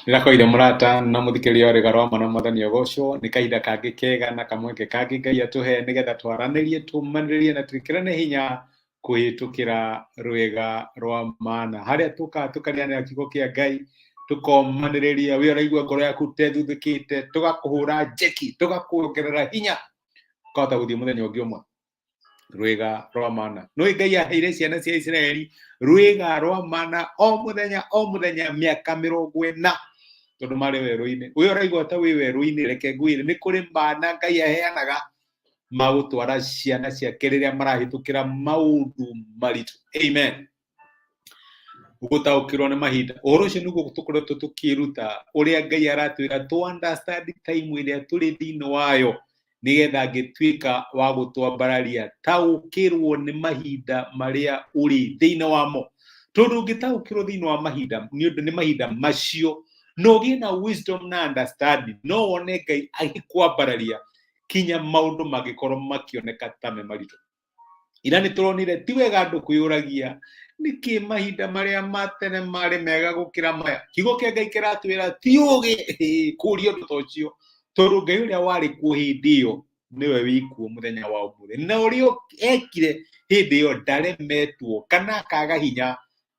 Nirakoire murata na muthikĩria ũrĩ garoma na mwathani ũgocwo nĩ kahinda kangĩ kega na kamweke kangĩ Ngai atũhe nĩgetha twaranĩrie tũmanĩrĩrie na twĩkĩrane hinya kũhĩtũkĩra rwĩga rwa mana harĩa tũkaga tũkaneanĩra kiugo kĩa Ngai tũkomanĩrĩria we ũraigua ngoro yaku tethũthĩkĩte tũgakũhũra njeki tũgakuongerera hinya ũkahota gũthiĩ mũthenya ũngĩ ũmwe rwĩga rwa mana nĩ Ngai aheire ciana cia Isiraeli rwĩga rwa mana o mũthenya mĩaka 40 tondũ marĩ werũ-inĩ we ũraigua ta wĩ werũ-inĩ reke ngwĩre nĩ kũrĩ mana Ngai aheanaga magũtwara ciana ciake rĩrĩa marahĩtũkĩra maũndũ maritũ amen gũtaũkĩrwo nĩ mahinda ũhoro ũcio nĩguo tũkoretwo tũkĩruta ũrĩa Ngai aratwĩra to understand time ĩrĩa tũrĩ thĩinĩ wayo nĩgetha ngĩtuĩka wa gũtwambararia taũkĩrwo nĩ mahinda marĩa ũrĩ thĩinĩ wamo tondũ ũngĩtaũkĩrwo thĩinĩ wa mahinda nĩ ũndũ nĩ mahinda macio no ũgĩe na wisdom na understanding no wone Ngai agĩkwambararia kinya maũndũ mangĩkorwo makĩoneka ta me maritũ ira nĩ tũronire ti wega andũ kwĩyũragia nĩkĩ mahinda marĩa matene marĩ mega gũkĩra maya kiugo kĩa Ngai kĩratwĩra ti ũgĩ kũũria ũndũ ta ũcio tondũ Ngai ũrĩa warĩ kuo hĩndĩ ĩyo nĩwe wĩkuo mũthenya wa ũmũthĩ na ũrĩa ekire hĩndĩ ĩyo ndaremetwo kana akaga hinya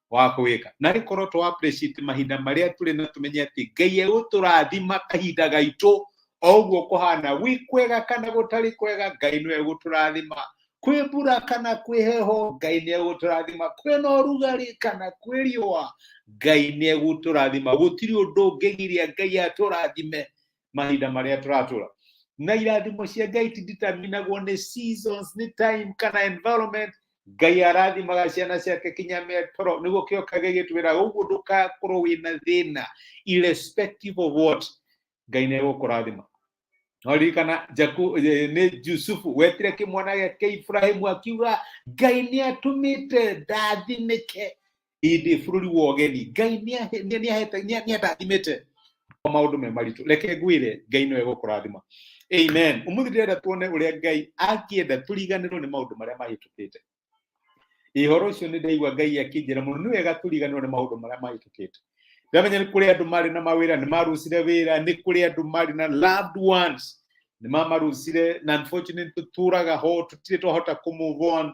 wa gwĩka na rĩkorwo tũ appreciate mahinda marĩa tũrĩ na tũmenye atĩ Ngai egũtũrathima kahinda gaitũ o ũguo kũhana gwĩ kwega kana gũtarĩ kwega Ngai nĩwe egũtũrathima kwĩ mbura kana kwĩ heho Ngai nĩ egũtũrathima kwĩna ũrugarĩ kana kwĩ riũa Ngai nĩ egũtũrathima gũtirĩ ũndũ ũngĩgiria Ngai atũrathime mahinda marĩa tũratũra na irathimo cia Ngai tiditaminagwo nĩ seasons nĩ time kana environment Ngai arathimaga ciana ciake kinya metoro nĩguo kĩo kage gĩtwĩra ũguo ndũgakorwo wĩna thĩna irrespective of what Ngai nĩ egũkũrathima Oririkana nĩ Jusufu wetire kĩmwana gĩake Ibrahimu akiuga Ngai nĩ atũmĩte ndathimĩke hĩndĩ bũrũri wa ũgeni Ngai nĩ atathimĩte maũndũ me maritũ reke ngwĩre Ngai nĩ egũkũrathima amen ũmũthĩ ndĩrenda tuone ũrĩa Ngai akĩenda tũriganĩrwo nĩ maũndũ marĩa mahĩtũkĩte ihoro ũcio nĩ ndaigua Ngai akĩnjĩra mũno nĩ wega tũriganĩrwo nĩ maũndũ marĩa mahĩtũkĩte ndamenya nĩ kũrĩ andũ marĩ na mawĩra nĩ marucire wĩra nĩ kũrĩ andũ marĩ na loved ones nĩ mamarucire na unfortunately tũtũraga ho tũtirĩ twahota kũ-move on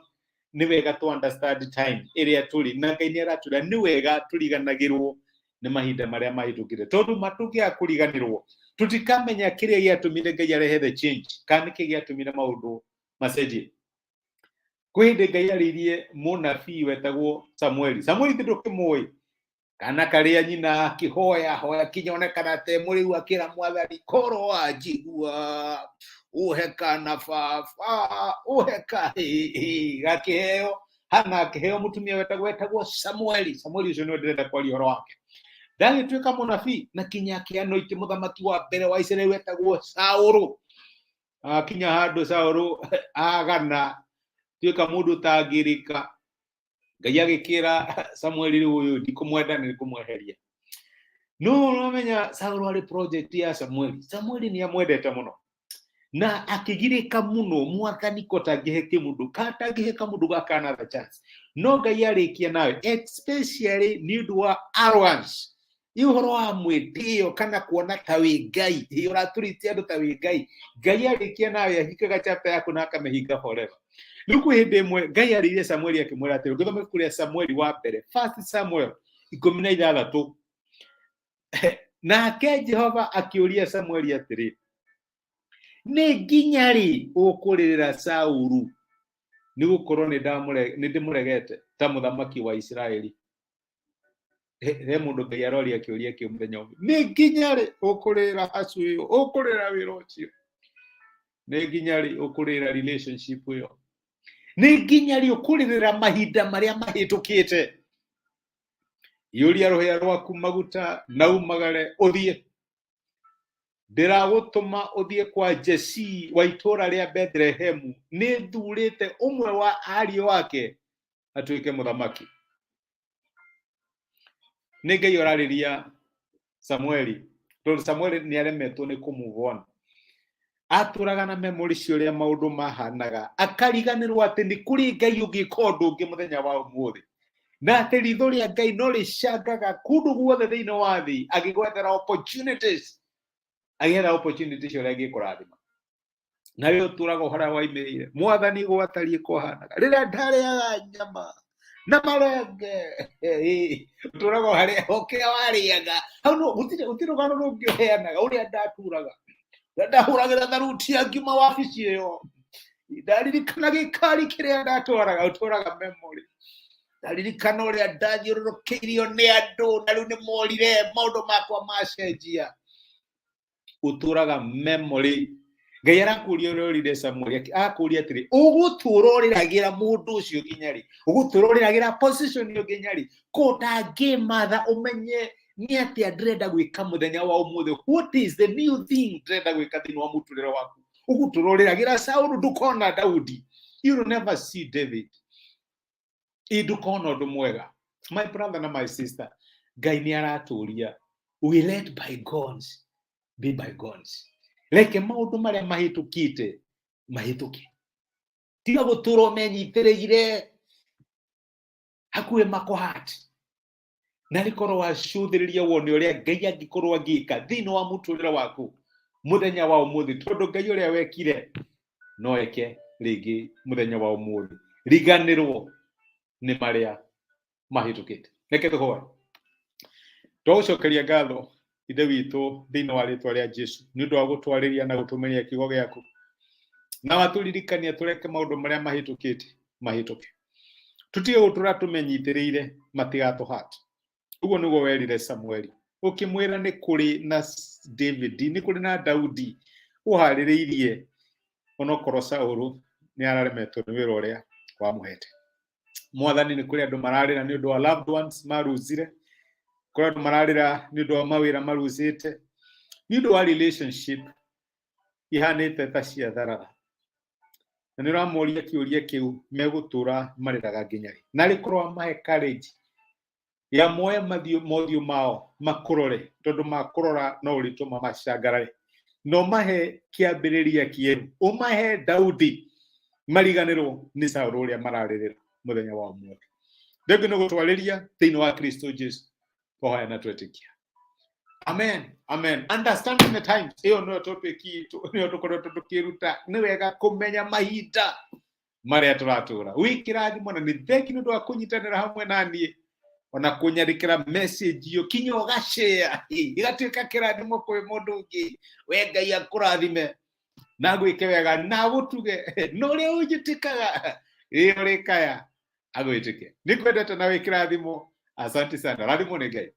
nĩ wega tũ understand time ĩrĩa tũrĩ na Ngai nĩ aratwĩra nĩ wega tũriganagĩrwo nĩ mahinda marĩa mahĩtũkĩte tondũ matũngĩaga kũriganĩrwo tũtikamenya kĩrĩa gĩatũmire Ngai arehe the change kana nĩkĩ gĩatũmire maũndũ macenjie kwĩ hĩndĩ Ngai arĩirie mũnabii wetagwo Samueli ti ndũkĩmũĩ kana karĩa nyina akĩhoya kinya onekana te mũrĩu akĩra mwathani korwo anjigua ũhe kana baba ũhe kahĩĩ gakĩheo hana akĩheo mũtumia wetagwo Samueli ũcio nĩwe ndĩrenda kwaria ũhoro wake ndagĩtuĩka mũnabii na kinya akĩanointi mũthamaki wa mbere wa Isiraeli wetagwo Saũlũ kinya handũ Saũlũ agana tuĩka mũndũ tangĩrĩka Ngai agĩkĩra Samueli rĩu ũyũ ndikũmwenda nĩ kũmweheria no ũramenya Saũlũ arĩ project ya Samueli nĩ amwendete mũno na akĩgirĩka mũno mwathani kotangĩhe mũndũ gaka another chance no Ngai arĩkia nawe especially nĩ ũndũ wa arrogance ihoro wa mwĩtĩo kana kuona ta wĩ Ngai ũratũrĩtie andũ ta wĩ Ngai arĩkia nawe ahikaga chapter yaku na akamĩhinga forever rĩu kwĩ hĩndĩ ĩmwe Ngai arĩirie Samueli akĩmwĩra atĩrĩ ũngĩthoma ibuku rĩa Samueli wa mbere 1 Samuel 16 nake Jehova akĩũria Samueli atĩrĩ nĩ nginya rĩ ũkũrĩrĩra Saũlũ nĩ gũkorwo nĩ ndĩmũregete ta mũthamaki wa Isiraeli he mũndũ Ngai aroria akĩũria kĩo mũthenya ũmwe nĩ nginya rĩ ũkũrĩrĩra hacu ĩyo ũkũrĩrĩra wĩra ũcio nĩ nginya rĩ ũkũrĩrĩra relationship ĩyo nĩ nginya rĩ ũkũrĩrĩra mahinda marĩa mahĩtũkĩte yũria rũhĩa rwaku maguta na umagare ũthiĩ ndĩragũtũma ũthiĩ kwa Jesi wa itũũra rĩa Bethlehemu nĩ thurĩte ũmwe wa ariũ wake atuĩke mũthamaki nĩ Ngai ararĩria Samueli tondũ Samueli nĩ aremetwo nĩ kũ-move on atũraga na memory ciũrĩa maũndũ mahanaga akariganĩrwo atĩ nĩ kũrĩ Ngai ũngĩka ũndũ ũngĩ mũthenya wa ũmũthĩ na atĩ ritho rĩa Ngai no rĩcangaga kũndũ guothe thĩinĩ wa thĩ agĩgwethera opportunities ũrĩa angĩkũrathima. Na rĩo ũtũũraga harĩa waimĩrĩire, Mwathani gwatariĩ kwahanaga rĩrĩa ndarĩaga nyama na marenge, ũtũũraga harĩa kĩrĩa warĩaga hau no gũtirĩ rũgano rũngĩ ũheanaga ũrĩa ndatũũraga ndahũragĩra tharuti ya ngima wabici ĩyo, ndaririkana gĩkari kĩrĩa ndatwaraga, ũtũũraga memory. Ndaririkana ũrĩa ndathiũrũrũkĩirio nĩ andũ na rĩu nĩ morire maũndũ makwa macenjia, ũtũũraga memory. Ngai arakũria ũrĩa ũrire Samuel, akũria atĩrĩ, ũgũtũũra ũrĩragĩra mũndũ ũcio nginya rĩ? Ũgũtũũra ũrĩragĩra position ĩyo nginya rĩ? Ko ndangĩmatha ũmenye nĩ atĩa ndĩrenda gwĩka mũthenya wa ũmũthĩ. What is the new thing ndĩrenda gwĩka thĩinĩ wa mũtũũrĩre waku? Ũgũtũũra ũrĩragĩra Saũlũ, ndũkona Daudi. You will never see David. Ndũkona ũndũ mwega. My brother na my sister, Ngai nĩ aratũũria. We led by gods, be by gods. Reke maũndũ marĩa mahĩtũkĩte mahĩtũke. Tiga gũtũũra ũmenyitĩrĩire hakuhĩ makohati. Na rĩkorwo wacũthĩrĩria wone ũrĩa Ngai angĩkorwo agĩka thĩinĩ wa mũtũũrĩre waku mũthenya wa ũmũthĩ, tondũ Ngai ũrĩa wekire no eke rĩngĩ mũthenya wa ũmũthĩ. Riganĩrwo nĩ marĩa mahĩtũkĩte. Reke tũhoe. Twagũcokeria ngatho Ithe witũ thĩinĩ wa rĩĩtwa rĩa Jesũ nĩ ũndũ wa gũtwarĩria na gũtũmenyia kiugo gĩaku, na watũririkania tũreke maũndũ marĩa mahĩtũkĩte mahĩtũke. Tũtige gũtũũra tũmenyitĩrĩire matigatũhate. Ũguo nĩguo werire Samueli, ũkĩmwĩra nĩ kũrĩ na David, nĩ kũrĩ na Daudi ũharĩrĩirie, onokorwo Saũlũ nĩ araremetwo nĩ wĩra ũrĩa wamũhete. Mwathani, nĩ kũrĩ andũ mararĩra nĩ ũndũ wa loved ones maruzire, kũrĩ andũ mararĩra nĩ ũndũ wa mawĩra maruzĩte, nĩ ũndũ wa relationship ihanĩte ta cia tharara, na nĩ ũramoria kĩũria kĩu megũtũũra marĩraga nginya rĩ? Na rĩkorwo mahe courage ya moe mothiũ mao makũrore, tondũ makũrora no ũrĩtũma macangarare, no mahe kĩambĩrĩria kĩerũ, ũmahe Daudi mariganĩrwo nĩ Saũlũ ũrĩa mararĩrĩra mũthenya wa ũmũthĩ. Ndengũ nĩ gũtwarĩria thĩinĩ wa Kristo Jesũ tũhoya na twetĩkia. Amen, amen. Understanding the times, ĩyo nĩyo topic itũ, nĩyo tũkoretwo tũkĩruta. Nĩ wega kũmenya mahinda marĩa tũratũũra. Wĩkĩrathimo na nĩ thengi nĩ ũndũ wa kũnyitanĩra hamwe na niĩ, ona kũnyandĩkĩra message iyo kinya ũgashare igatuĩka kĩrathimo kwĩ mũndũ ũngĩ. We Ngai akũrathime na gwĩke wega na gũtuge no ũrĩa ũnjĩtĩkaga ũrĩkaya agwĩtĩke. Nĩ kwendete na wĩkĩrathimo. Asante sana. Rathimo nĩ Ngai.